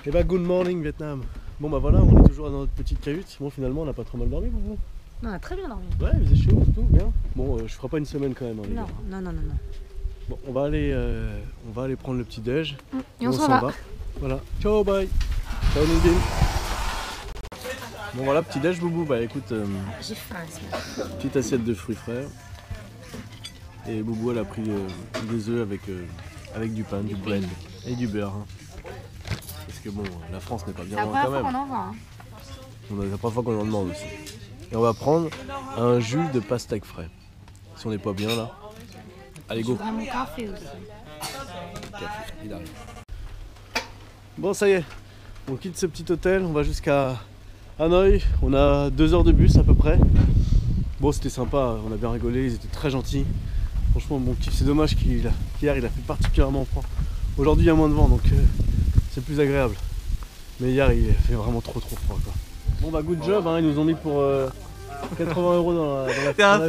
Et bah good morning Vietnam. Bon bah voilà, on est toujours dans notre petite cahute. Bon finalement on n'a pas trop mal dormi vous. Non, on a très bien dormi. Ouais, il faisait chaud, tout bien. Bon, je ferai pas une semaine quand même, hein, les Non, gars. non. Bon, on va aller prendre le petit déj. Et on s'en va. Voilà. Ciao, bye. Ciao, Nidine. Bon voilà, petit déj, Boubou. Bah écoute, J'ai faim la semaine. petite assiette de fruits frais. Et Boubou, elle a pris des œufs avec du pain, du bread et du beurre. Hein. Parce que bon, la France n'est pas bien loin quand même. C'est la première fois qu'on en vend. C'est la première fois qu'on en demande aussi. Et on va prendre un jus de pastèque frais. Si on n'est pas bien là. Allez, go. J'ai mon café aussi. Café, il arrive. Bon, ça y est. On quitte ce petit hôtel. On va jusqu'à Hanoï. On a 2 heures de bus à peu près. Bon, c'était sympa. On a bien rigolé. Ils étaient très gentils. Franchement, mon kiff. C'est dommage qu'hier il a fait particulièrement froid. Aujourd'hui, il y a moins de vent donc c'est plus agréable. Mais hier, il a fait vraiment trop froid quoi. Bon bah good job, hein, ils nous ont mis pour 80 € dans la figure.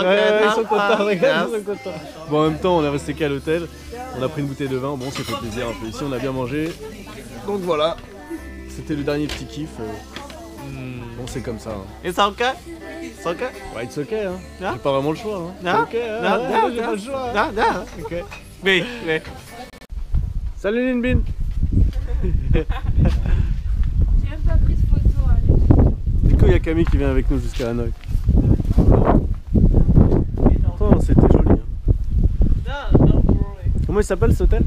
Ouais, ils sont contents, regarde, ils sont contents. Bon en même temps on est resté qu'à l'hôtel, on a pris une bouteille de vin, bon ça fait plaisir un peu ici, on a bien mangé. Donc voilà, c'était le dernier petit kiff. Bon c'est comme ça. Hein. It's okay? It's okay? Ouais it's okay, hein. Yeah. J'ai pas vraiment le choix. Hein. Yeah. Okay, hein. Yeah, Ouais, yeah, j'ai yeah. pas le choix. Hein. Yeah. Ok. Oui. Salut Linbin. Pas pris de photo. Du coup il y a Camille qui vient avec nous jusqu'à Hanoï. Attends, c'était joli. Hein. Comment il s'appelle cet hôtel?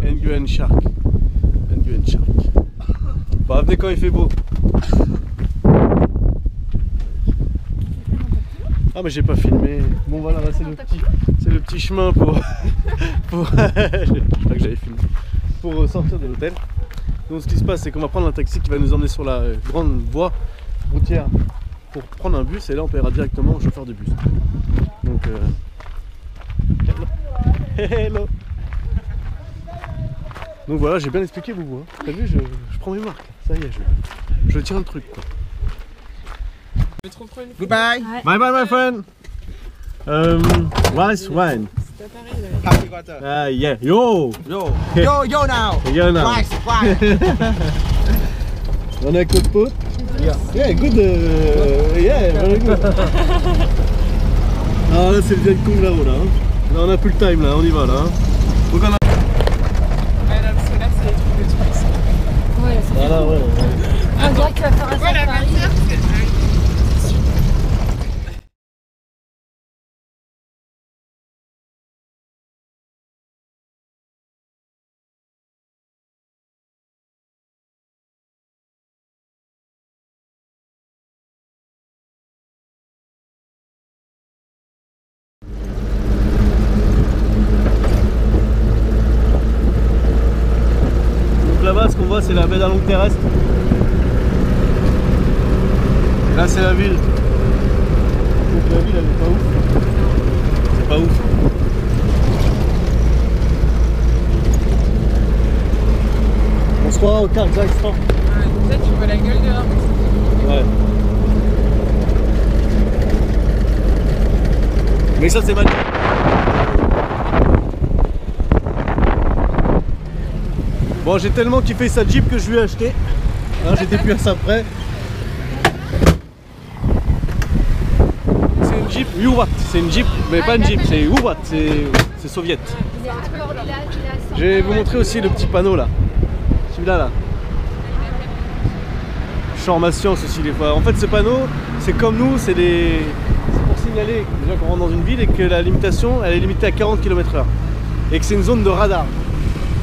Nguyen Shark. Nguyen Shark. Bah venez quand il fait beau. Ah mais j'ai pas filmé. Bon voilà, là, c'est le petit chemin pour je crois que j'avais filmé. Pour sortir de l'hôtel. Donc ce qui se passe c'est qu'on va prendre un taxi qui va nous emmener sur la grande voie routière pour prendre un bus et là on paiera directement au chauffeur de bus. Donc hello. Donc voilà, j'ai bien expliqué Boubou. Hein. T'as vu, je prends mes marques. Ça y est, je tiens le truc quoi. Goodbye. Bye bye my friend. Rice wine. Happy water. Yeah. Yo Yo now. Yo now. Rice. On est avec notre pote. Yeah, good. Yeah, very good. Ah là c'est le Viet Cong là-haut là. Hein. Là on a plus le time là, on y va là. Hein. Donc on a... Ouais, là, parce que là, c'est les trucs de touristes. Ouais, c'est Voilà, ouais. on dirait qu'il va faire un safari. Là-bas, ce qu'on voit, c'est la baie d'Along terrestre. Et là, c'est la ville. Donc la ville, elle est pas ouf. C'est pas ouf. On se croira au Kazakhstan. Ouais, déjà, tu vois la gueule dehors. Ouais. Mais ça, c'est magnifique. Bon, j'ai tellement kiffé sa Jeep que je lui ai acheté. Hein, j'étais plus à ça près. C'est une Jeep Uwat. C'est une Jeep, mais pas une Jeep, c'est Uwat, c'est soviet. Je vais vous montrer aussi le petit panneau là. Celui-là là. Je suis en ma science aussi des fois. En fait, ce panneau, c'est comme nous, c'est pour signaler déjà qu'on rentre dans une ville et que la limitation, elle est limitée à 40 km/h. Et que c'est une zone de radar.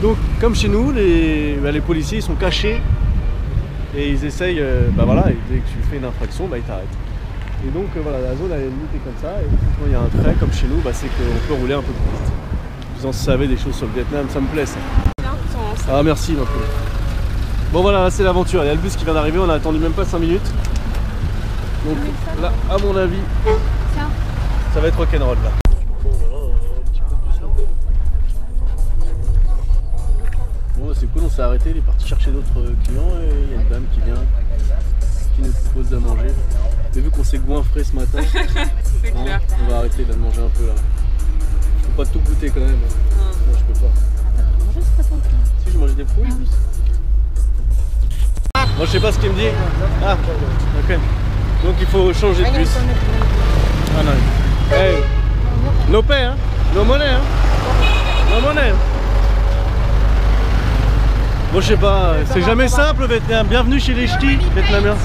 Donc comme chez nous, les policiers ils sont cachés et ils essayent, bah voilà, et dès que tu fais une infraction, bah ils t'arrêtent. Et donc voilà, la zone elle est limitée comme ça, et quand il y a un trait comme chez nous, bah c'est qu'on peut rouler un peu plus vite. Vous en savez des choses sur le Vietnam, ça me plaît ça. Ah merci ma poule. Bon voilà, là c'est l'aventure, il y a le bus qui vient d'arriver, on a attendu même pas 5 minutes. Donc là, à mon avis, ça va être rock'n'roll là. Bon, c'est cool, on s'est arrêté, il est parti chercher d'autres clients et il y a une dame qui vient, qui nous propose de manger. Mais vu qu'on s'est goinfré ce matin, clair. On va arrêter là, de manger un peu là. Faut pas tout goûter quand même. Non, je peux pas. Moi je sais pas ce qu'il me dit. Ah, ok. Donc il faut changer de bus. Ah non. Hey. No pay, hein? No money, hein? No money. Bon, je sais pas, c'est jamais simple le Vietnam. Bienvenue chez les ch'tis vietnamiens.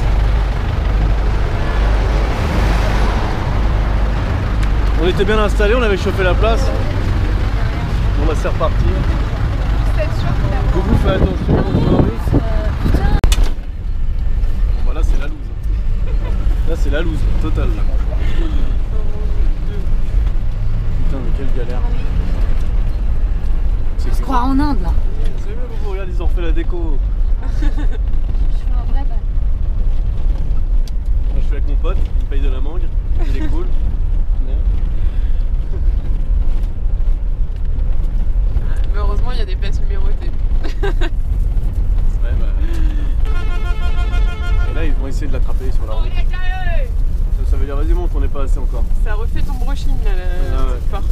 On était bien installés, on avait chauffé la place. Bon bah c'est reparti. Beaucoup fait attention. Bon, là c'est la loose. Là c'est la loose totale. Là. Putain mais quelle galère. On se croit en Inde là. C'est mieux, vous regarde, ils ont refait la déco. Je suis un vrai bal. Moi je suis avec mon pote, il me paye de la mangue, il est cool. Mais heureusement, il y a des places numérotées. Ouais, bah. Et là, ils vont essayer de l'attraper sur la route. Ça veut dire, vas-y, monte, on n'est pas assez encore. Ça refait ton brushing là, cette porte.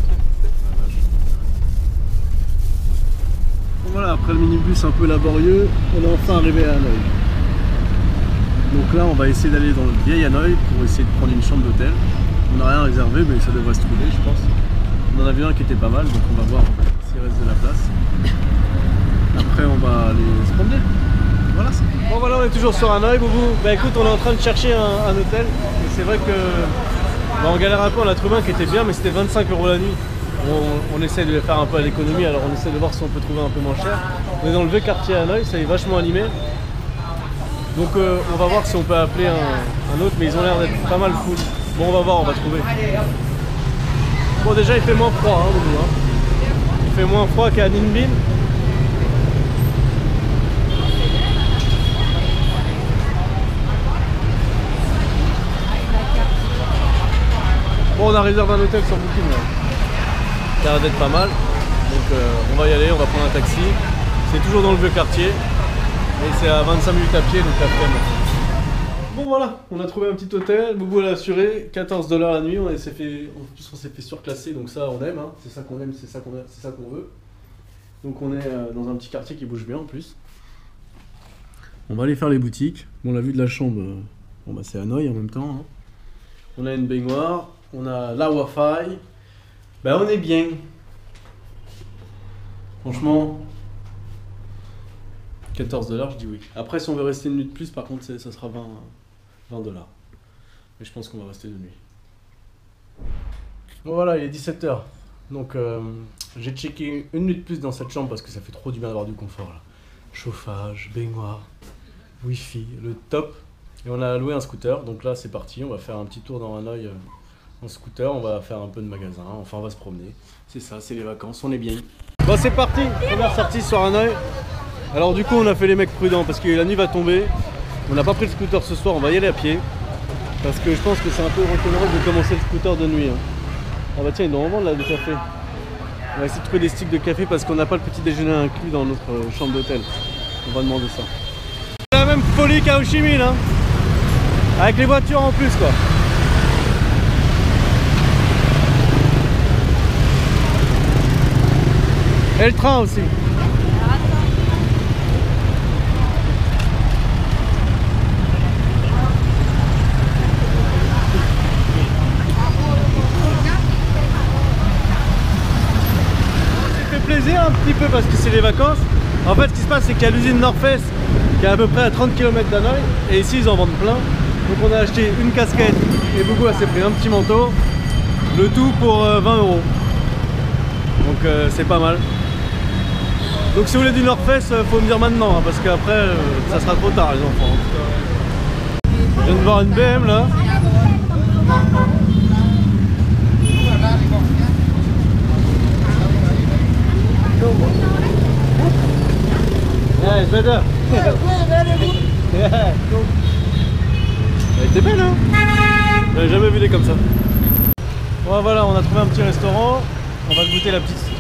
Bon, voilà, après le minibus un peu laborieux, on est enfin arrivé à Hanoï. Donc là, on va essayer d'aller dans le vieil Hanoï pour essayer de prendre une chambre d'hôtel. On n'a rien réservé, mais ça devrait se trouver, je pense. On en a vu un qui était pas mal, donc on va voir s'il reste de la place. Après, on va aller se promener. Voilà, c'est tout. Bon, voilà, on est toujours sur Hanoï, Boubou. Bah écoute, on est en train de chercher un hôtel. Et c'est vrai que bah, on galère un peu, on a trouvé un qui était bien, mais c'était 25 € la nuit. On essaie de faire un peu à l'économie, alors on essaie de voir si on peut trouver un peu moins cher. On est dans le vieux quartier Hanoï, ça est vachement animé. Donc on va voir si on peut appeler un autre, mais ils ont l'air d'être pas mal full. Bon, on va voir, on va trouver. Bon, déjà il fait moins froid, hein, Boubou, hein. Il fait moins froid qu'à Ninh Binh. Bon, on a réservé un hôtel sur Booking là. Ça a l'air d'être pas mal. Donc on va y aller, on va prendre un taxi. C'est toujours dans le vieux quartier. Et c'est à 25 minutes à pied, donc après. Bon voilà, on a trouvé un petit hôtel, Boubou l'a assuré, 14 $ la nuit, en plus on s'est fait surclasser, donc ça on aime, hein. C'est ça qu'on aime, c'est ça qu'on veut. Donc on est dans un petit quartier qui bouge bien en plus. On va aller faire les boutiques. Bon, la vue de la chambre, bon bah c'est Hanoï en même temps, hein. On a une baignoire, on a la Wi-Fi, bah on est bien. Franchement, 14 $, je dis oui. Après, si on veut rester une nuit de plus, par contre, ça sera 20 $. Mais je pense qu'on va rester de nuit. Bon voilà, il est 17 h. Donc j'ai checké une nuit de plus dans cette chambre parce que ça fait trop du bien d'avoir du confort là. Chauffage, baignoire, wifi, le top. Et on a loué un scooter, donc là c'est parti, on va faire un petit tour dans Hanoï en scooter, on va faire un peu de magasin, enfin on va se promener. C'est ça, c'est les vacances, on est bien. Bon c'est parti, première sortie sur Hanoï. Alors du coup on a fait les mecs prudents parce que la nuit va tomber. On n'a pas pris le scooter ce soir, on va y aller à pied. Parce que je pense que c'est un peu rock'n'roll de commencer le scooter de nuit. Hein. Ah bah tiens, ils doivent en vendre là du café. On va essayer de trouver des sticks de café parce qu'on n'a pas le petit déjeuner inclus dans notre chambre d'hôtel. On va demander ça. C'est la même folie qu'à Ho Chi Minh, hein. Avec les voitures en plus quoi. Et le train aussi. Plaisir un petit peu parce que c'est les vacances. En fait ce qui se passe c'est qu'il y a l'usine Northface qui est à peu près à 30 km d'Hanoï et ici ils en vendent plein. Donc on a acheté une casquette et Boubou s'est pris un petit manteau. Le tout pour 20 €. Donc c'est pas mal. Donc si vous voulez du Northface faut me dire maintenant hein, parce qu'après ça sera trop tard les enfants. Je viens de voir une BM là. Yeah, it's better. Yeah. Elle était belle hein. J'avais jamais vu des comme ça. Bon voilà, on a trouvé un petit restaurant. On va goûter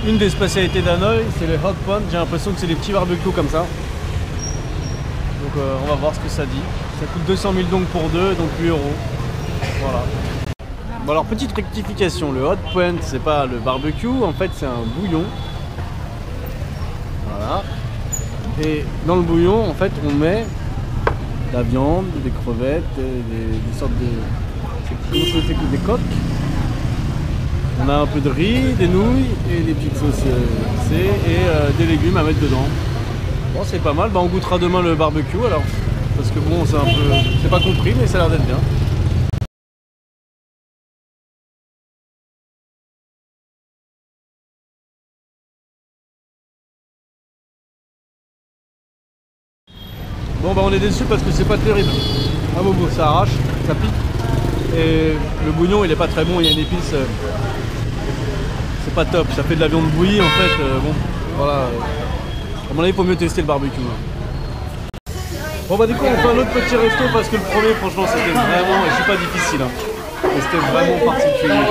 une des spécialités d'Hanoï, c'est le hot pot. J'ai l'impression que c'est des petits barbecues comme ça. Donc on va voir ce que ça dit. Ça coûte 200 000 dong pour deux, donc 8 €. Voilà. Bon alors petite rectification, le hot point c'est pas le barbecue, en fait c'est un bouillon. Voilà. Et dans le bouillon, en fait, on met la viande, des crevettes, des sortes de... Comment ça s'appelle, des coques. On a un peu de riz, des nouilles et des petites sauces et des légumes à mettre dedans. Bon, c'est pas mal. Bah, on goûtera demain le barbecue alors. Parce que bon, c'est un peu... C'est pas compris, mais ça a l'air d'être bien. Bon, bah on est déçus parce que c'est pas terrible. Ah bobo, ça arrache, ça pique. Et le bouillon, il est pas très bon, il y a une épice. C'est pas top, ça fait de la viande bouillie en fait. Bon, voilà. À mon avis, il faut mieux tester le barbecue. Bon bah du coup on fait un autre petit resto parce que le premier franchement c'était vraiment, et c'est pas difficile hein. C'était vraiment particulier.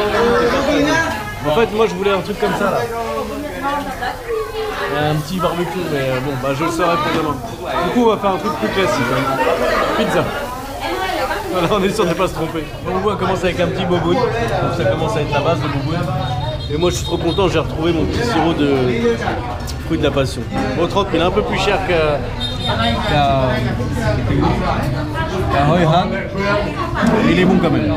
En fait moi je voulais un truc comme ça là. Un petit barbecue mais bon bah je le saurai pour demain. Du coup on va faire un truc plus classique hein. Pizza. Voilà, on est sûr de ne pas se tromper. On voit commence avec un petit boboon. Donc ça commence à être la base de boboon. Et moi je suis trop content, j'ai retrouvé mon petit sirop de fruit de la passion. Au 30, il est un peu plus cher qu'à Hoi Han. Il est bon quand même.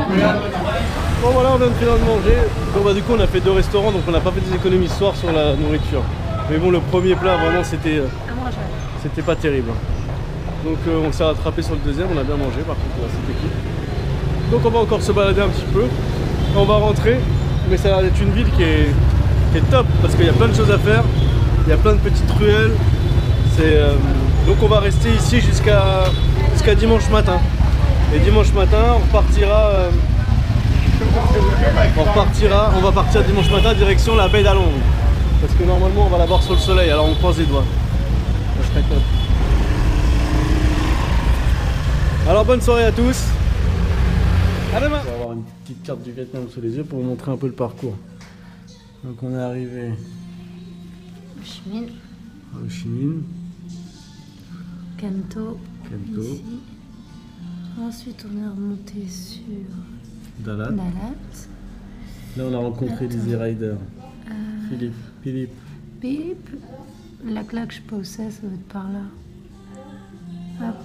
Bon voilà, on vient de finir de manger. Bon, bah, du coup on a fait 2 restaurants, donc on n'a pas fait des économies ce soir sur la nourriture. Mais bon, le premier plat vraiment c'était pas terrible. Donc on s'est rattrapé sur le deuxième, on a bien mangé par contre, c'était cool. Donc on va encore se balader un petit peu. On va rentrer, mais ça a l'air d'être une ville qui est top parce qu'il y a plein de choses à faire. Il y a plein de petites ruelles. Donc on va rester ici jusqu'à dimanche matin. Et dimanche matin, on va partir dimanche matin direction la baie d'Along. Parce que normalement on va la voir sur le soleil, alors on croise les doigts. Ça serait top. Alors bonne soirée à tous. À demain. On va avoir une petite carte du Vietnam sous les yeux pour vous montrer un peu le parcours. Donc on est arrivé Ho Chi Minh, Ho Chi Minh, Can Tho, Can Tho, ici. Ensuite, on est remonté sur Dalat. Dalat. Là on a rencontré des e-riders. Philippe. Philippe, la claque, je sais pas où c'est, ça doit être par là. Hop.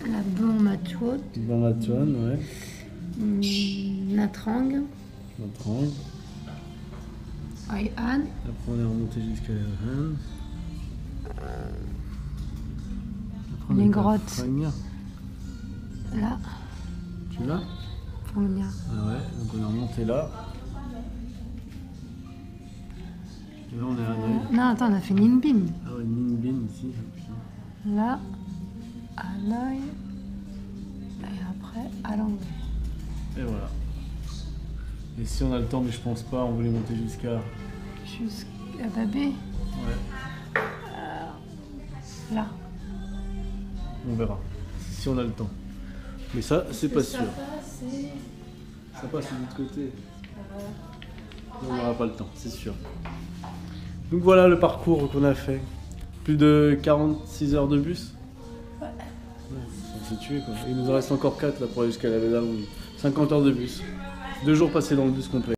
La Bon Matuot. Bon Matuan, ouais. Natrang. Natrang. Hoi Han. Après on est remonté jusqu'à Han. Les grottes. Là. Tu l'as? Phongnia. Ah ouais, donc on est remonté là. Et là on est à Hanoï. Non, attends, on a fait Ninh Binh. Ah ouais, Ninh Binh ici. Là, Hanoï. Et après, Along. Et voilà. Et si on a le temps, mais je pense pas, on voulait monter jusqu'à Babé. Ouais. Là. On verra. Si on a le temps. Mais ça, c'est pas sûr. Ça passe de l'autre côté. On n'aura pas le temps, c'est sûr. Donc voilà le parcours qu'on a fait. Plus de 46 heures de bus. Ouais, on s'est tué quoi. Et il nous en reste encore 4 là pour aller jusqu'à la Vella. 50 heures de bus. 2 jours passés dans le bus complet.